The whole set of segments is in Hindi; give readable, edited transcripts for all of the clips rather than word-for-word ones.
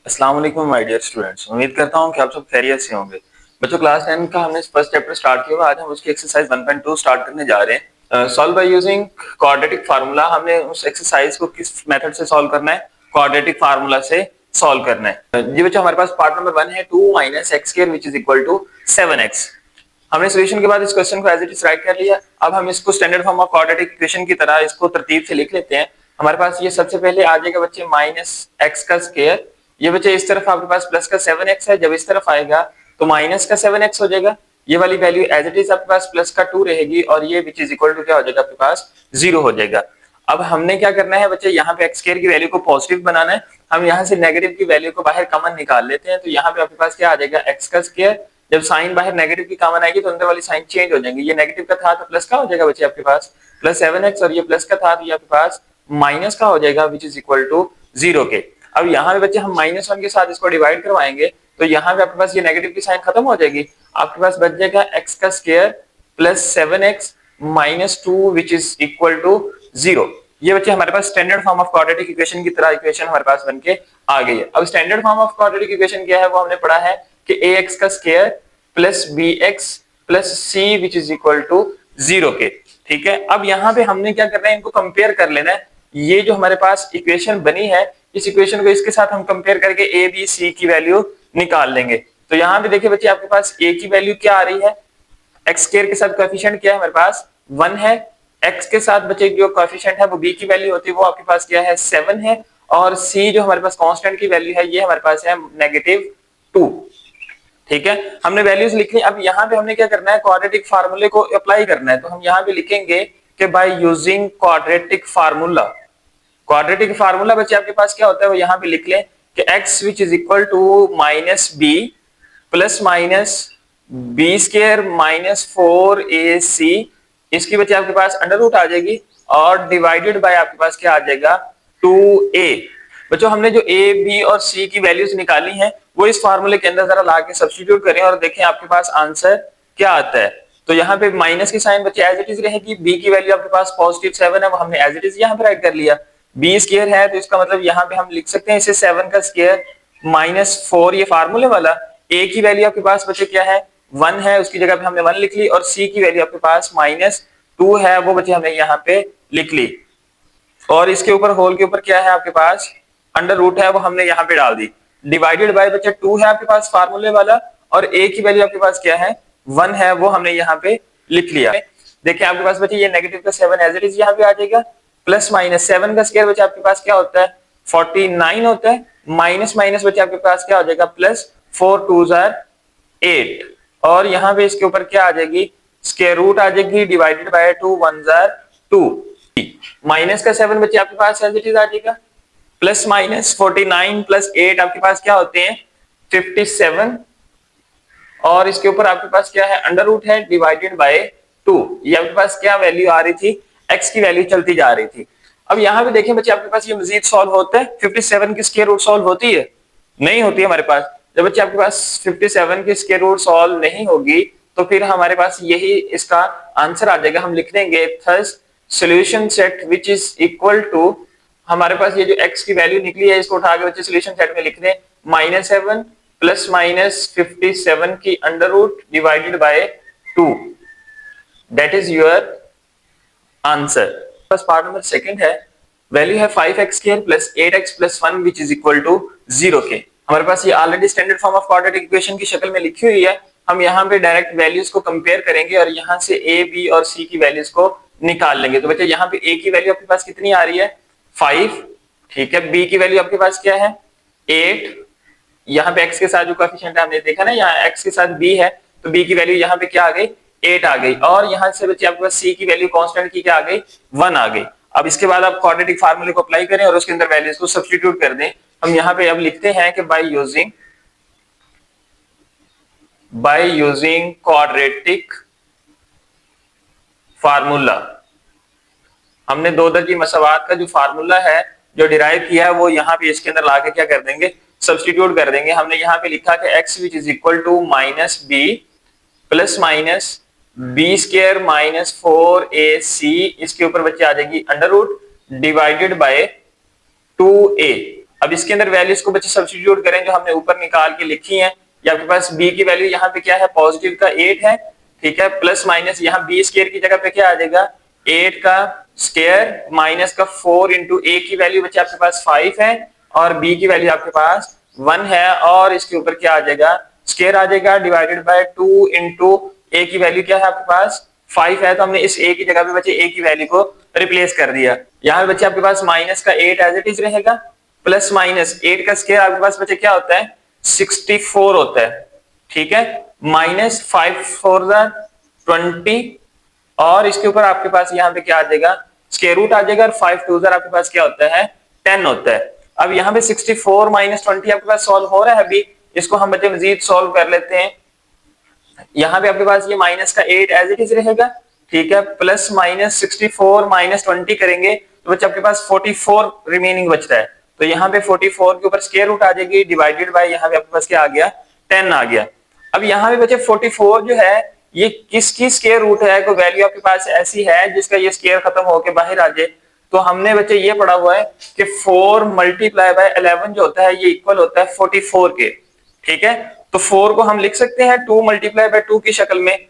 अस्सलाम वालेकुम माय डियर स्टूडेंट्स। उम्मीद करता हूं कि आप सब खैरियत से होंगे। बच्चों, क्लास 10 का हमने फर्स्ट चैप्टर स्टार्ट किया हुआ। आज हम उसकी एक्सरसाइज 1.2 स्टार्ट करने जा रहे हैं। Solve by using quadratic formula. हमने उस एक्सरसाइज को किस मेथड से सॉल्व करना है? क्वाड्रेटिक फार्मूला से सॉल्व करना है। जी बच्चों, हमारे पास पार्ट नंबर 1 है 2 - x² which is equal to 7x। हमने सॉल्यूशन के बाद इस क्वेश्चन को एज इट इज राइट कर लिया। अब हम इसको standard form of quadratic equation की तरह इसको तरतीब से लिख लेते हैं। हमारे पास ये सबसे पहले आ जाएगा बच्चे -x का स्क्वायर। ये बच्चे इस तरफ आपके पास प्लस का 7x है, जब इस तरफ आएगा तो माइनस का 7x हो जाएगा। ये वाली वैल्यू एज इट इज आपके पास प्लस का 2 रहेगी और ये विच इज इक्वल टू क्या हो जाएगा आपके पास 0 हो जाएगा। अब हमने क्या करना है बच्चे, यहाँ पे x² की वैल्यू को पॉजिटिव बनाना है। हम यहाँ से नेगेटिव की वैल्यू को बाहर कॉमन निकाल लेते हैं। तो यहाँ पे आपके पास क्या आ जाएगा x का स्क्वायर। जब साइन बाहर नेगेटिव की कॉमन आएगी तो अंदर वाली साइन चेंज हो जाएंगी। ये नेगेटिव का था तो प्लस का हो जाएगा बच्चे आपके पास प्लस 7x, और ये प्लस का था तो ये आपके पास माइनस का हो जाएगा विच इज इक्वल टू 0 के। अब यहाँ पे बच्चे हम -1 के साथ इसको डिवाइड करवाएंगे तो यहाँ पे आपके पास ये नेगेटिव की साइन खत्म हो जाएगी। आपके पास बच जाएगा x का square plus 7x minus 2 which is equal to 0। ये बच्चे हमारे पास standard form of quadratic equation की तरह इक्वेशन हमारे पास बनके आ गई है। अब standard form of quadratic equation क्या है वो हमने पढ़ा है कि ax का square plus bx plus c which is equal to 0 के। ठीक है, अब यहाँ पे हमने क्या करना है, इनको कंपेयर कर लेना है। ये जो हमारे पास इक्वेशन बनी है, इस इक्वेशन को इसके साथ हम कंपेयर करके a b c की वैल्यू निकाल लेंगे। तो यहाँ पे देखिए बच्चे आपके पास a की वैल्यू क्या आ रही है, x² के साथ कोएफिशिएंट क्या है हमारे पास 1 है। x के साथ बच्चे जो कोएफिशिएंट है वो b की वैल्यू होती है वो आपके पास क्या है 7 है। और c जो हमारे पास कांस्टेंट की वैल्यू है ये हमारे पास है -2। ठीक है, हमने वैल्यूज लिख ली। अब यहाँ पे हमने क्या करना है, क्वाड्रेटिक फार्मूले को अप्लाई करना है। तो हम यहाँ पे लिखेंगे कि by using quadratic formula. Quadratic formula बच्चे आपके पास क्या होता है वो यहाँ पे लिख लें कि x which is equal to -b plus minus b² minus 4ac। इसकी बच्चे आपके पास अंडर रूट आ जाएगी और डिवाइडेड बाय आपके पास क्या आ जाएगा 2a। बच्चों, हमने जो a b और c की वैल्यूज निकाली हैं वो इस फार्मूले के अंदर जरा ला के सब्स्टिट्यूट करें और देखें आपके पास आंसर क्या आता है। तो यहाँ पे माइनस की साइन बच्चे एज इट इज रहेगी। b की वैल्यू आपके पास पॉजिटिव 7 है, वो हमने एज इट इज यहाँ पे राइट कर लिया। b² है तो इसका मतलब यहाँ पे हम लिख सकते हैं इसे 7 का स्क्वायर माइनस 4, ये फार्मूले वाला। a की वैल्यू आपके पास बच्चे क्या है 1 है, उसकी जगह पे हमने 1 लिख ली। और c की वैल्यू आपके पास -2 है, वो बच्चे हमने यहाँ पे लिख ली। और इसके ऊपर होल के ऊपर क्या है आपके पास अंडर रूट है, वो हमने यहाँ पे डाल दी। डिवाइडेड बाय बच्चे 2 है आपके पास फार्मूले वाला, और a की वैल्यू आपके पास क्या है 1 है, वो हमने यहाँ पे लिख लिया। देखिए आपके पास बच्चे ये नेगेटिव का 7 एज इट इज यहाँ पे आ जाएगा। प्लस माइनस 7 का स्क्वायर बच्चे आपके पास क्या होता है 49 होता है। माइनस माइनस बच्चे आपके पास क्या हो जाएगा प्लस 4 2s are 8। और यहाँ पे इसके ऊपर क्या आ जाएगी स्क्वायर रूट आ जाएगी divided by 2 1s are 2। Minus का 7 बच्चे आपके पास एज इट इज आ जाएगा। प्लस माइनस 49 प्लस 8 आपके पास क्या होते हैं 57। और इसके ऊपर आपके पास क्या है अंडर रूट है डिवाइडेड बाय 2। ये आपके पास क्या वैल्यू आ रही थी x की वैल्यू चलती जा रही थी। अब यहाँ पे देखें बच्चे आपके पास ये मजीद सॉल्व होता है। 57 की स्क्वायर रूट सॉल्व होती है? नहीं होती है हमारे पास। जब बच्चे आपके पास 57 की स्क्वायर रूट सॉल्व नहीं होगी तो फिर हमारे पास यही इसका आंसर आ जाएगा। हम लिख देंगे thus solution set which is equal to, हमारे पास ये जो x की वैल्यू निकली है इसको उठा के बच्चे सॉल्यूशन सेट में लिख दें -7 प्लस माइनस 57 की under root divided by 2। That is your answer. बस पार्ट नंबर 2 है, वैल्यू है 5x² plus 8x plus 1 which is equal to 0 के। हमारे पास ये already standard form of quadratic equation की शक्ल में लिखी हुई है। हम यहाँ पे डायरेक्ट वैल्यूज को कंपेयर करेंगे और यहाँ से a b और c की वैल्यूज को निकाल लेंगे। तो बच्चे यहाँ पे a की वैल्यू आपके पास कितनी आ रही है 5। ठीक है, b की वैल्यू आपके पास क्या है 8। यहाँ पे x के साथ जो कोएफिशिएंट है हमने देखा ना, यहाँ x के साथ b है तो b की वैल्यू यहाँ पे क्या आ गई 8 आ गई। और यहाँ से बच्चे आपके पास c की वैल्यू कांस्टेंट की क्या आ गई 1 आ गई। अब इसके बाद आप क्वाड्रेटिक फार्मूले को अप्लाई करें और उसके अंदर वैल्यूज को सब्स्टिट्यूट कर दें। हम यहाँ पे अब लिखते हैं कि बाय यूजिंग क्वाड्रेटिक फार्मूला, हमने दो दर्जी मसावात का जो फार्मूला है जो डिराइव किया है वो यहाँ पे इसके अंदर लाके क्या कर देंगे सब्स्टिट्यूट कर देंगे। हमने यहाँ पे लिखा कि x which is equal to -b plus minus b² minus 4ac, इसके ऊपर बच्चे आ जाएगी under root divided bye 2a। अब इसके अंदर वैल्यूज को बच्चे सब्स्टिट्यूट करें जो हमने ऊपर निकाल के लिखी है। ये आपके पास b की वैल्यू यहाँ पे क्या है, पॉजिटिव का 8 है, ठीक है, प्लस माइनस यहाँ b स्क्वायर की जगह पे क्या आ जाएगा, 8 का स्क्वायर माइनस का 4 इंटू a की वैल्यू बच्चे आपके पास 5 है और b की वैल्यू आपके पास 1 है और इसके ऊपर क्या आ जाएगा, स्क्वायर आ जाएगा डिवाइडेड बाय 2 इंटू a की वैल्यू क्या है आपके पास 5 है, तो हमने इस a की जगह पे बच्चे a की वैल्यू को रिप्लेस कर दिया। यहाँ पे बच्चे आपके पास माइनस का 8 एज इट इज रहेगा, प्लस माइनस 8 का स्क्वायर आपके पास बच्चे क्या होता है 64 होता है, ठीक है, माइनस 5 4 20 और इसके ऊपर आपके पास यहाँ पे क्या आ जाएगा, स्क्वायर रूट आ जाएगा और 5 2 आपके पास क्या होता है 10 होता है। अब यहाँ पे 64 माइनस 20 आपके पास सॉल्व हो रहा है, अभी इसको हम बच्चे मजीद सॉल्व कर लेते हैं। यहाँ पे आपके पास ये माइनस का 8 एज इट इज रहेगा, ठीक है, प्लस माइनस 64 माइनस 20 करेंगे तो बच्चे आपके पास 44 रिमेनिंग बचता है, तो यहाँ पे 44 के ऊपर स्क्वायर रूट आ जाएगी डिवाइडेड बाय यहाँ पे आपके पास क्या आ गया 10 आ गया। अब यहाँ पे बच्चे 44 जो है ये किसकी स्क्वायर रूट है, कोई वैल्यू आपके पास ऐसी है जिसका ये स्क्वायर खत्म होके बाहर आ जाए, तो हमने बच्चे ये पढ़ा हुआ है कि 4 मल्टीप्लाई बाय 11 जो होता है ये इक्वल होता है 44 के, ठीक है, तो 4 को हम लिख सकते हैं 2 मल्टीप्लाई बाय 2 की शक्ल में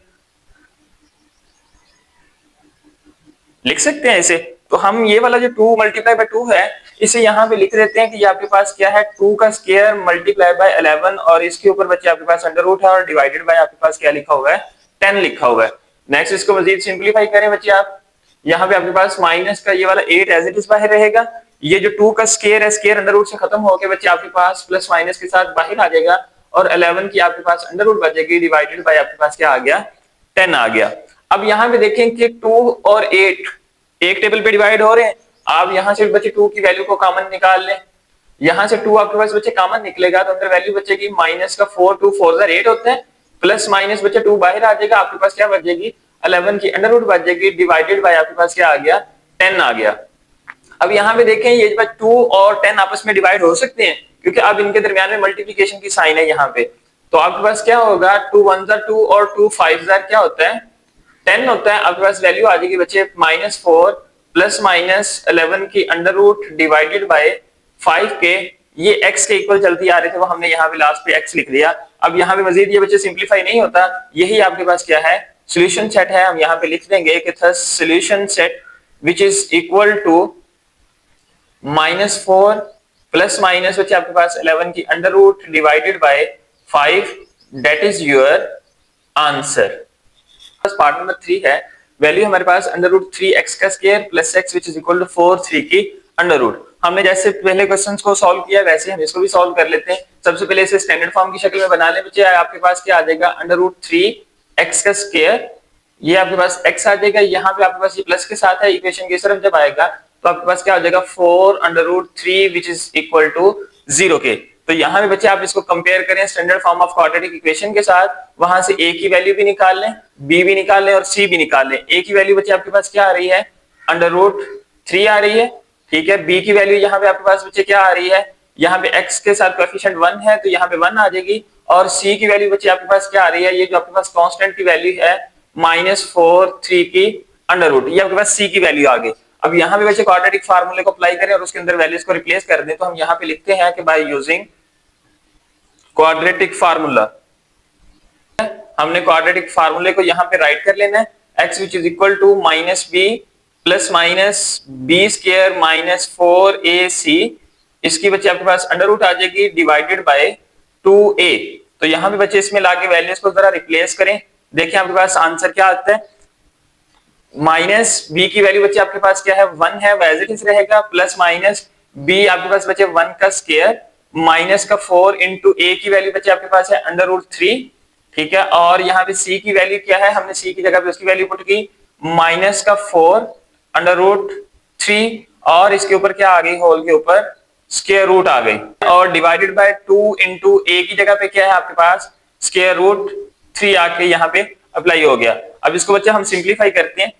लिख सकते हैं इसे, तो हम ये वाला जो 2 मल्टीप्लाई बाय 2 है इसे यहाँ पे लिख देते हैं कि ये आपके पास क्या है 2 का स्क्वायर मल्टीप्लाई बाय 11 और इसके ऊपर बच्चे आपके पास अंडर रूट है और डिवाइडेड बाय आपके पास क्या लिखा हुआ है 10 लिखा हुआ है। नेक्स्ट इसको मजीद सिंपलीफाई करें बच्चे आप, यहाँ पे आपके पास माइनस का ये वाला 8 एज इट इज बाहर रहेगा, ये जो 2 का स्क्वायर है स्क्वायर अंडर रूट से खत्म होकर बच्चे आपके पास प्लस माइनस के साथ बाहर आ जाएगा और 11 की आपके पास अंडर रूट बचेगी डिवाइडेड बाय आपके पास क्या आ गया 10 आ गया। अब यहाँ पे देखें कि 2 और 8 एक टेबल पे डिवाइड हो रहे हैं, आप यहाँ से बच्चे 2 की वैल्यू को कॉमन निकाल लें, यहाँ से 2 आपके पास बच्चे कॉमन निकलेगा तो अंदर वैल्यू बचेगी माइनस का 4 2 4 8 होता है, प्लस माइनस बच्चे 2 बाहर आ जाएगा, आपके पास क्या बचेगी 11 की अंडर रूट बच जाएगी डिवाइडेड बाय आपके पास क्या आ गया 10 आ गया। अब यहाँ पे देखें ये 2 और 10 आपस में डिवाइड हो सकते हैं क्योंकि अब इनके दरमियान में मल्टीप्लिकेशन की साइन है यहाँ पे, तो आपके पास क्या होगा 2 1 2 और 2 5 क्या होता है 10 होता है, आपके पास वैल्यू आ जाएगी बच्चे -4 प्लस माइनस 11 की अंडर रूट डिवाइडेड बाय 5 के, ये x के इक्वल चलती आ रहे थे वो हमने यहाँ पे लास्ट पे x लिख दिया। अब यहाँ पे मजीद ये बच्चे सिंपलीफाई नहीं होता, यही आपके पास क्या है सॉल्यूशन सेट है, हम यहाँ पे लिख देंगे कि thus solution set which is equal to -4 plus minus बच्चे आपके पास 11 की under root divided by 5, that is your answer. Part number 3 है, वैल्यू हमारे पास अंडर रूट 3x का square plus x which is equal to 4 3 की अंडर रूट। हमने जैसे पहले क्वेश्चंस को सॉल्व किया वैसे हम इसको भी सॉल्व कर लेते हैं। सबसे पहले इसे स्टैंडर्ड फॉर्म की शक्ल में बना लें बच्चे, आपके पास क्या आ जाएगा अंडर रूट 3x का स्क्वायर, ये आपके पास x आ जाएगा, यहाँ पे आपके पास ये प्लस के साथ है, इक्वेशन की तरफ जब आएगा तो आपके पास क्या आ जाएगा 4 under root 3 which is equal to 0 के। तो यहाँ पे बच्चे आप इसको कंपेयर करें standard form of quadratic equation के साथ, वहां से a की वैल्यू भी निकाल लें, b भी निकाल लें और c भी निकाल लें। a की वैल्यू बच्चे आपके पास क्या आ रही है अंडर रूट 3 आ रही है, ठीक है, b की वैल्यू यहाँ पे आपके पास बच्चे क्या आ रही है, यहाँ पे x के साथ कोएफिशिएंट 1 है तो यहाँ पे 1 आ जाएगी, और c की वैल्यू बच्चे आपके पास क्या आ रही है, ये जो आपके पास कांस्टेंट की वैल्यू है -4 3 की अंडर रूट, ये आपके पास c की वैल्यू आ गई। अब यहाँ पे बच्चे क्वाड्रेटिक फार्मूले को अप्लाई करें और उसके अंदर वैल्यूज को रिप्लेस कर दें, तो हम यहाँ पे लिखते हैं कि बाय यूजिंग क्वाड्रेटिक फार्मूला, हमने क्वाड्रेटिक फार्मूले को यहाँ पे राइट कर लेना है, x which is equal to -b plus minus b square minus 4ac, इसकी बच्चे आपके पास अंडर रूट आ जाएगी डिवाइडेड बाय 2a। तो यहाँ पे बच्चे इसमें लाके वैल्यूज को जरा रिप्लेस करें, देखिए आपके पास आंसर क्या आता है, माइनस b की वैल्यू बच्चे आपके पास क्या है 1 है, एज इट इज रहेगा, प्लस माइनस b आपके पास बच्चे 1 का स्क्वायर माइनस का 4 इंटू a की वैल्यू बच्चे आपके पास है अंडर रूट 3, ठीक है, और यहाँ पे c की वैल्यू क्या है, हमने c की जगह पे उसकी वैल्यू पुट की माइनस का 4 अंडर रूट 3 और इसके ऊपर क्या आ गई होल के ऊपर स्क्वायर रूट आ गई, और डिवाइडेड बाय 2 इंटू a की जगह पे क्या है आपके पास स्क्वायर रूट 3 आके यहाँ पे अप्लाई हो गया। अब इसको बच्चे हम सिंप्लीफाई करते हैं,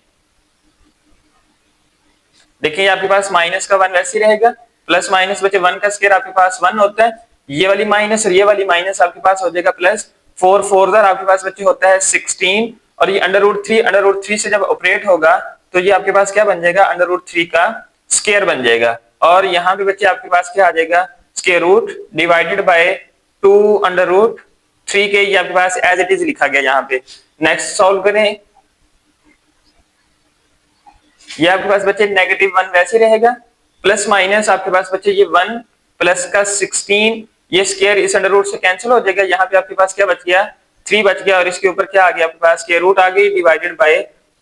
देखिए आपके पास माइनस का 1 वैसे ही रहेगा, प्लस माइनस बच्चे 1 का स्क्वायर आपके पास 1 होता है, ये वाली माइनस और ये वाली माइनस आपके पास हो जाएगा प्लस 4 4 आपके पास बच्चे होता है 16, और ये अंडर रूट 3 से जब ऑपरेट होगा तो ये आपके पास क्या बन जाएगा अंडर रूट 3 का स्क्वायर बन जाएगा, और यहाँ पे बच्चे आपके पास क्या आ जाएगा square root divided by 2 under root 3 के, ये आपके पास एज इट इज लिखा गया यहाँ पे। नेक्स्ट सॉल्व करें, ये आपके पास बच्चे -1 वैसे रहेगा, प्लस माइनस आपके पास बच्चे ये 1 प्लस का 16, ये स्क्वायर इस अंडर रूट से कैंसिल हो जाएगा, यहाँ पे आपके पास क्या बच गया 3 बच गया, और इसके ऊपर क्या आ गया आपके पास स्क्वायर रूट आ गई डिवाइडेड बाय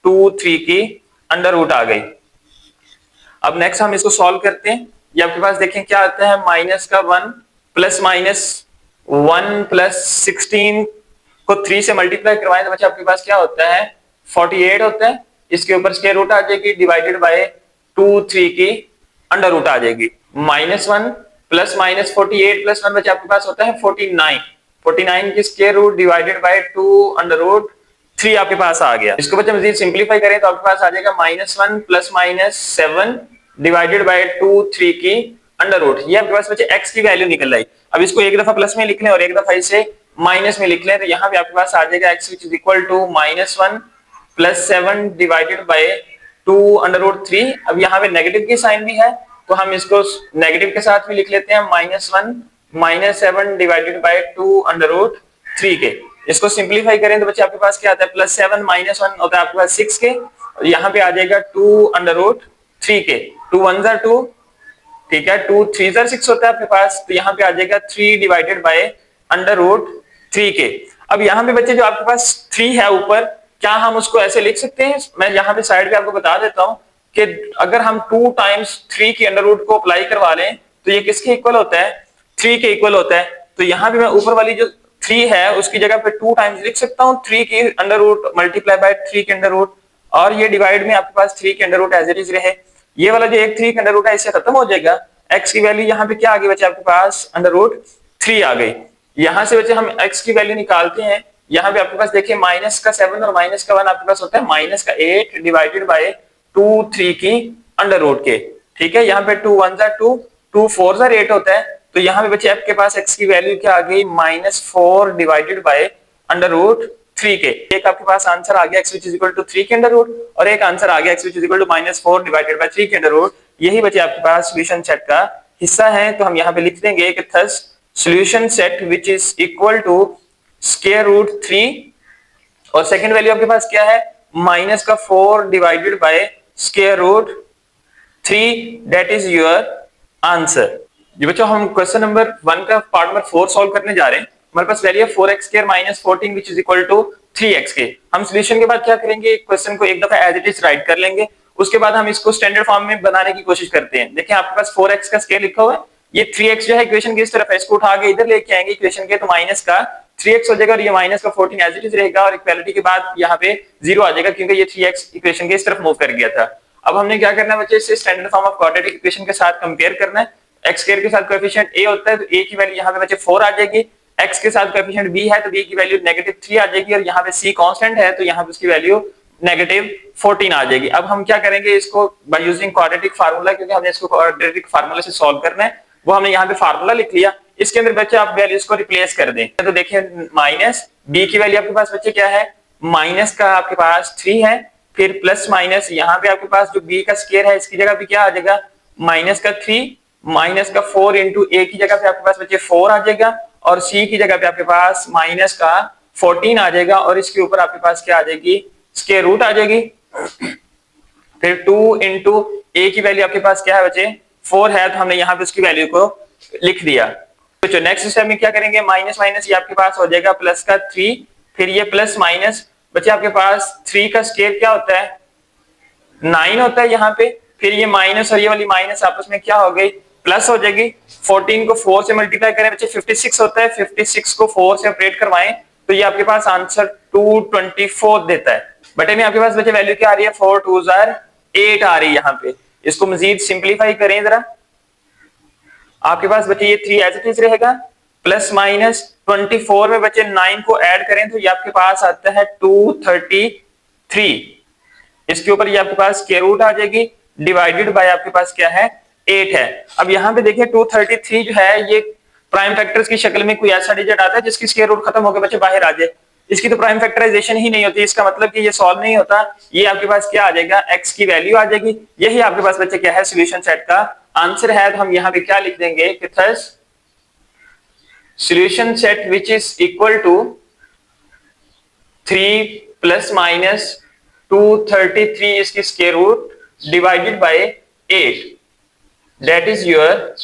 2 3 की अंडर रूट आ गई। अब नेक्स्ट हम इसको सॉल्व करते हैं, ये आपके पास देखें क्या आता है, माइनस का 1 प्लस माइनस 1 प्लस 16 को 3 से मल्टीप्लाई करवाएं तो बच्चे आपके पास क्या होता है 48 होता है, इसके ऊपर स्क्वायर रूट आ जाएगी डिवाइडेड बाय 2 3 की अंडर रूट आ जाएगी। -1 प्लस माइनस 48 प्लस 1 बच्चे आपके पास होता है 49 की square root divided by 2 under root 3 आपके पास आ गया। इसको बच्चे मजीद सिंपलीफाई करें तो आपके पास आ जाएगा -1 प्लस माइनस 7 डिवाइडेड बाय 2 3 की अंडर रूट, ये आपके पास बच्चे x की वैल्यू निकल आई। अब इसको एक दफा प्लस में लिख लें और एक दफा इसे माइनस में लिख लें, तो यहाँ पे आपके पास आ जाएगा x which is equal to -1 plus 7 divided by 2 under root 3। अब यहाँ पे नेगेटिव की साइन भी है तो हम इसको नेगेटिव के साथ भी लिख लेते हैं, -1 minus 7 divided by 2 under root 3 के। इसको सिंपलीफाई करें तो बच्चे आपके पास क्या आता है +7 -1 होता है आपके पास 6 के, और यहाँ पे आ जाएगा 2 अंडर रूट 3 के, 2 1 जार 2, ठीक है, 2 3 जार 6 होता है आपके पास, तो यहाँ पे आ जाएगा 3 डिवाइडेड बाय अंडर रूट 3 के। अब यहाँ पे बच्चे जो आपके पास 3 है ऊपर, क्या हम उसको ऐसे लिख सकते हैं, मैं यहाँ पे साइड पे आपको बता देता हूँ कि अगर हम 2 टाइम्स 3 की अंडर रूट को अप्लाई करवा लें तो ये किसके इक्वल होता है 3 के इक्वल होता है। तो यहाँ पे मैं ऊपर वाली जो 3 है उसकी जगह पे 2 टाइम्स लिख सकता हूँ 3 की अंडर रूट मल्टीप्लाई बाय 3 की अंडर रूट, और ये डिवाइड में आपके पास 3 की under root as it is रहे। ये वाला जो एक 3 की अंडर रूट है इससे खत्म हो जाएगा, x की वैल्यू यहाँ पे क्या आ गई बच्चे आपके पास अंडर रूट 3 आ गई। यहाँ से बच्चे हम x की वैल्यू निकालते हैं, यहाँ पे आपके पास देखिए माइनस का 7 और माइनस का 1 आपके पास होता है माइनस का 8 डिवाइडेड बाय 2 3 की अंडर रूट के, ठीक है। यहाँ पे 2 1 जार 2, 2 4 जार 8 होता है, तो यहाँ पे बच्चे आपके पास x की वैल्यू क्या आ गई -4 डिवाइडेड बाय अंडर रूट 3 के। एक आपके पास आंसर आ गया x which is equal to 3 के अंडर रूट, और एक आंसर आ गया x which is equal to -4 divided by 3 के अंडर रूट। यही बच्चे आपके पास सॉल्यूशन सेट का हिस्सा है, तो हम यहाँ पे लिख देंगे कि thus solution set which is equal to square root 3, और सेकंड वैल्यू आपके पास क्या है माइनस का 4 divided by square root 3, that is your answer. ये बच्चों हम क्वेश्चन नंबर 1 का पार्ट नंबर 4 सॉल्व करने जा रहे हैं। हमारे पास वैल्यू है 4x square minus 14 which is equal to 3x के। हम सॉल्यूशन के बाद क्या करेंगे, क्वेश्चन को एक दफा एज इट इज राइट कर लेंगे, उसके बाद हम इसको स्टैंडर्ड फॉर्म में बनाने की कोशिश करते हैं। देखिए आपके पास 4x का स्क्वायर लिखा हुआ है, ये 3x जो है इक्वेशन की इस तरफ है, इसको उठा के इधर लेके आएंगे इक्वेशन के, तो माइनस का 3x हो जाएगा और ये माइनस का 14 एज इट इज रहेगा, और इक्वालिटी के बाद यहाँ पे 0 आ जाएगा क्योंकि ये 3x इक्वेशन के इस तरफ मूव कर गया था। अब हमने क्या करना है बच्चे, इसे standard form of quadratic equation के साथ कंपेयर करना है। x स्क्वायर के साथ कोएफिशिएंट a होता है तो a की वैल्यू यहाँ पे बच्चे 4 आ जाएगी, x के साथ कोएफिशिएंट b है तो b की वैल्यू -3 आ जाएगी, और यहाँ पे c कांस्टेंट है तो यहाँ पे उसकी वैल्यू -14 आ जाएगी। अब हम क्या करेंगे इसको बाय यूजिंग क्वाड्रेटिक फार्मूला, क्योंकि हमने इसको क्वाड्रेटिक फार्मूला से सॉल्व करना है, वो हमने यहाँ पे फार्मूला लिख लिया। इसके अंदर बच्चे आप वैल्यूज को रिप्लेस कर दें, तो देखिए माइनस b की वैल्यू आपके पास बच्चे क्या है माइनस का आपके पास 3 है, फिर प्लस माइनस यहाँ पे आपके पास जो b का स्क्वायर है इसकी जगह पे क्या आ जाएगा माइनस का 3 माइनस का 4 इंटू a की जगह पे आपके पास बच्चे 4 आ जाएगा, और c की जगह पे आपके पास माइनस का 14 आ जाएगा, और इसके ऊपर आपके पास क्या आ जाएगी स्क्वायर रूट आ जाएगी। फिर 2 इंटू a की वैल्यू आपके पास क्या है बच्चे 4 है, तो हमने यहाँ पे उसकी वैल्यू को लिख दिया। तो नेक्स्ट स्टेप में क्या करेंगे, माइनस माइनस ये आपके पास हो जाएगा प्लस का 3, फिर ये प्लस माइनस बच्चे आपके पास 3 का स्क्वायर क्या होता है 9 होता है यहाँ पे, फिर ये माइनस और ये वाली माइनस आपस में क्या हो गई प्लस हो जाएगी। 14 को 4 से मल्टीप्लाई करें बच्चे 56 होता है, 56 को 4 से ऑपरेट करवाएं तो ये आपके पास आंसर 224 देता है। बटे में आपके पास बच्चे वैल्यू क्या आ रही है 4 2 जार 8 आ रही है यहाँ पे। इसको मजीद सिंप्लीफाई करें जरा, आपके पास बच्चे ये 3 एज इट इज रहेगा, प्लस माइनस 24 में बच्चे 9 को ऐड करें तो ये आपके पास आता है 233, इसके ऊपर ये आपके पास स्क्वायर रूट आ जाएगी डिवाइडेड बाय आपके पास क्या है 8 है। अब यहाँ पे देखिए 233 जो है ये प्राइम फैक्टर्स की शक्ल में कोई ऐसा डिजिट आता है जिसकी स्क्वायर रूट खत्म होकर बच्चे बाहर आ जाए, इसकी तो प्राइम फैक्टराइजेशन ही नहीं होती, इसका मतलब कि ये सॉल्व नहीं होता। ये आपके पास क्या आ जाएगा x की वैल्यू आ जाएगी, यही आपके पास बच्चे क्या है सॉल्यूशन सेट का आंसर है। तो हम यहाँ पे क्या लिख देंगे कि thus solution set which is equal to 3 plus minus 233 इसकी square root divided by 8, that is your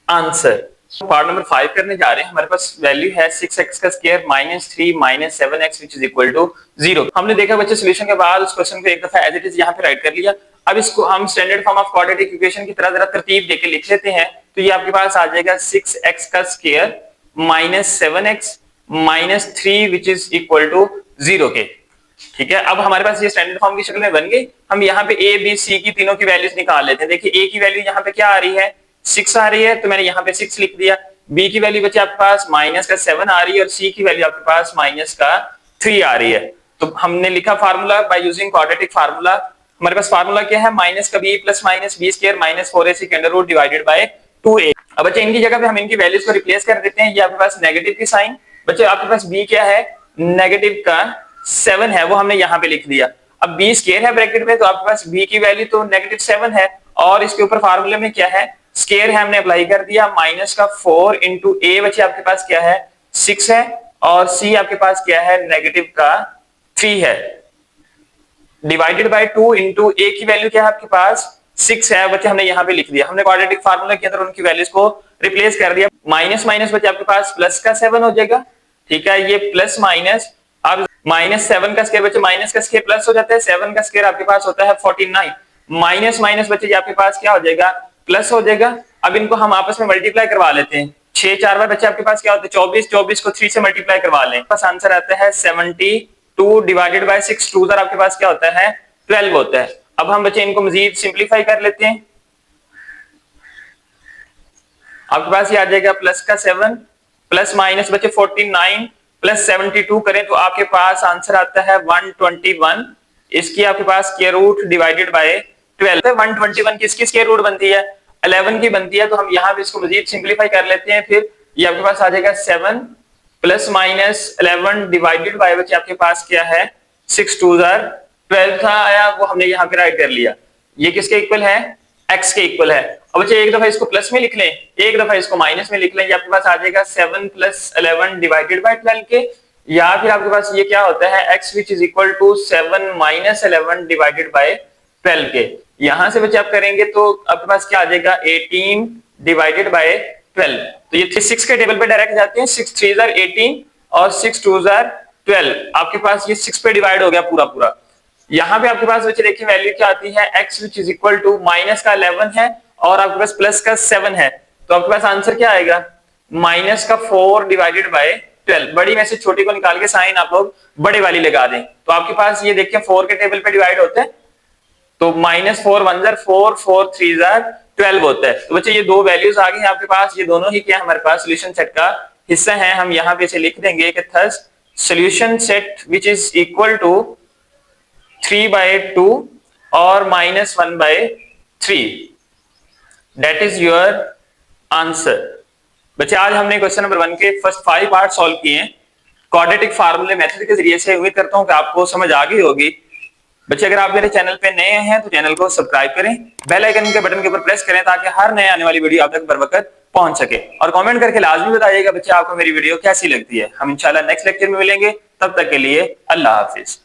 answer. Part number 5 करने जा रहे हैं। हमारे पास वैल्यू है 6x का square minus 3 minus 7x which is equal to 0। हमने देखा बच्चे सोल्यूशन के बाद उस क्वेश्चन को एक दफा एज इट इज यहाँ पे राइट कर लिया। अब इसको हम standard form of quadratic equation की तरह जरा तरतीब देके लिख लेते हैं, तो ये आपके पास आ जाएगा 6x का square minus 7x minus 3 which is equal to 0 के। ठीक है, अब हमारे पास ये स्टैंडर्ड फॉर्म की शक्ल में बन गई। हम यहाँ पे a b c की तीनों की वैल्यूज निकाल लेते हैं। देखिए a की वैल्यू यहाँ पे क्या आ रही है, 6 आ रही है, तो मैंने यहाँ पे 6 लिख दिया। b की वैल्यू बच्चे आपके पास माइनस का 7 आ रही है और c की वैल्यू आपके पास माइनस का 3 आ रही है। तो हमने लिखा formula by using quadratic formula. हमारे पास फार्मूला क्या है, माइनस का b plus minus b square minus 4ac के under root divided bye 2a। अब बच्चे इनकी जगह पे हम इनकी वैल्यूज को रिप्लेस कर देते हैं। ये आपके पास नेगेटिव की साइन, बच्चे आपके पास b क्या है, नेगेटिव का 7 है, वो हमने यहाँ पे लिख दिया। अब b स्क्वायर है ब्रैकेट में, तो आपके पास b की वैल्यू तो नेगेटिव 7 है और इसके ऊपर फार्मूले में क्या है, स्क्वायर है, हमने अप्लाई कर दिया। माइनस का 4 इंटू ए बच्चे आपके पास क्या है, 6 है और c आपके पास क्या है, नेगेटिव का 3 है, डिवाइडेड बाय 2 इंटू ए की वैल्यू क्या है आपके पास 6 है, बच्चे हमने यहाँ पे लिख दिया। हमने क्वाड्रेटिक फार्मूला के अंदर उनकी वैल्यूज को रिप्लेस कर दिया। माइनस माइनस बच्चे आपके पास प्लस का 7 हो जाएगा। ठीक है, ये प्लस माइनस, अब माइनस 7 का स्क्वायर बच्चे माइनस का स्क्वायर प्लस हो जाता है, 7 का स्क्वायर आपके पास होता है 49, माइनस माइनस बच्चे आपके पास क्या हो जाएगा, प्लस हो जाएगा। अब इनको हम आपस में मल्टीप्लाई करवा लेते हैं। 6 4 बार बच्चे आपके पास क्या होता है 24, 24 को 3 से मल्टीप्लाई करवा लें, बस आंसर आता है 72 डिवाइडेड बाय 6, 2 आपके पास क्या होता है 12 होता है। अब हम बच्चे इनको मजीद सिंप्लीफाई कर लेते हैं। आपके पास ये आ जाएगा प्लस का 7 प्लस माइनस बच्चे 49 प्लस 72 करें तो आपके पास आंसर आता है 121। इसकी आपके पास स्क्वायर रूट डिवाइडेड बाय 12 है। 121 की इसकी स्क्वायर रूट बनती है 11 की बनती है, तो हम यहाँ पे इसको मजीद सिंप्लीफाई कर लेते हैं। फिर ये आपके पास आ जाएगा 7 प्लस माइनस 11 डिवाइडेड बाय बच्चे आपके पास क्या है 6 2 12 था आया, वो हमने यहाँ पे राइट कर लिया। ये किसके इक्वल है, x के इक्वल है। अब बच्चे एक दफा इसको प्लस में लिख लें, एक दफा इसको माइनस में लिख लें। ये आपके पास आ जाएगा 7 प्लस 11 डिवाइडेड बाय 12 के, या फिर आपके पास ये क्या होता है x which is equal to 7 minus 11 divided by 12 के। यहां से बच्चे आप करेंगे तो आपके पास क्या आ जाएगा 18 डिवाइडेड बाय 12। तो ये 6 के टेबल पे डायरेक्ट जाते हैं, 6 3 18 और 6 2 12। आपके पास ये 6 पे डिवाइड हो गया पूरा पूरा। यहाँ पे आपके पास बच्चे देखिए वैल्यू क्या आती है, x which is equal to minus का 11 है और आपके पास प्लस का 7 है, तो आपके पास आंसर क्या आएगा माइनस का 4 डिवाइडेड बाय 12। बड़ी में से छोटी को निकाल के साइन आप लोग बड़े वाली लगा दें, तो आपके पास ये देखिए 4 के टेबल पे डिवाइड होते हैं, तो माइनस 4 1 4 4 3 12 होता है। तो बच्चे ये दो वैल्यूज आ गई आपके पास, ये दोनों ही क्या हमारे पास सोल्यूशन सेट का हिस्सा है। हम यहाँ पे इसे लिख देंगे कि thus solution set which is equal to 3/2 और -1/3, दैट इज योर आंसर। बच्चे आज हमने क्वेश्चन नंबर 1 के फर्स्ट 5 पार्ट सॉल्व किए हैं क्वाड्रेटिक फार्मूले मेथड के जरिए से। उम्मीद करता हूं कि आपको समझ आ गई होगी। बच्चे अगर आप मेरे चैनल पे नए हैं तो चैनल को सब्सक्राइब करें, बेल आइकन के बटन के ऊपर प्रेस करें ताकि हर नए आने वाली वीडियो आप तक बर वक्त पहुंच सके। और कमेंट करके लाजमी बताइएगा बच्चे आपको मेरी वीडियो कैसी लगती है। हम इंशाल्लाह नेक्स्ट लेक्चर में मिलेंगे, तब तक के लिए अल्लाह हाफिज।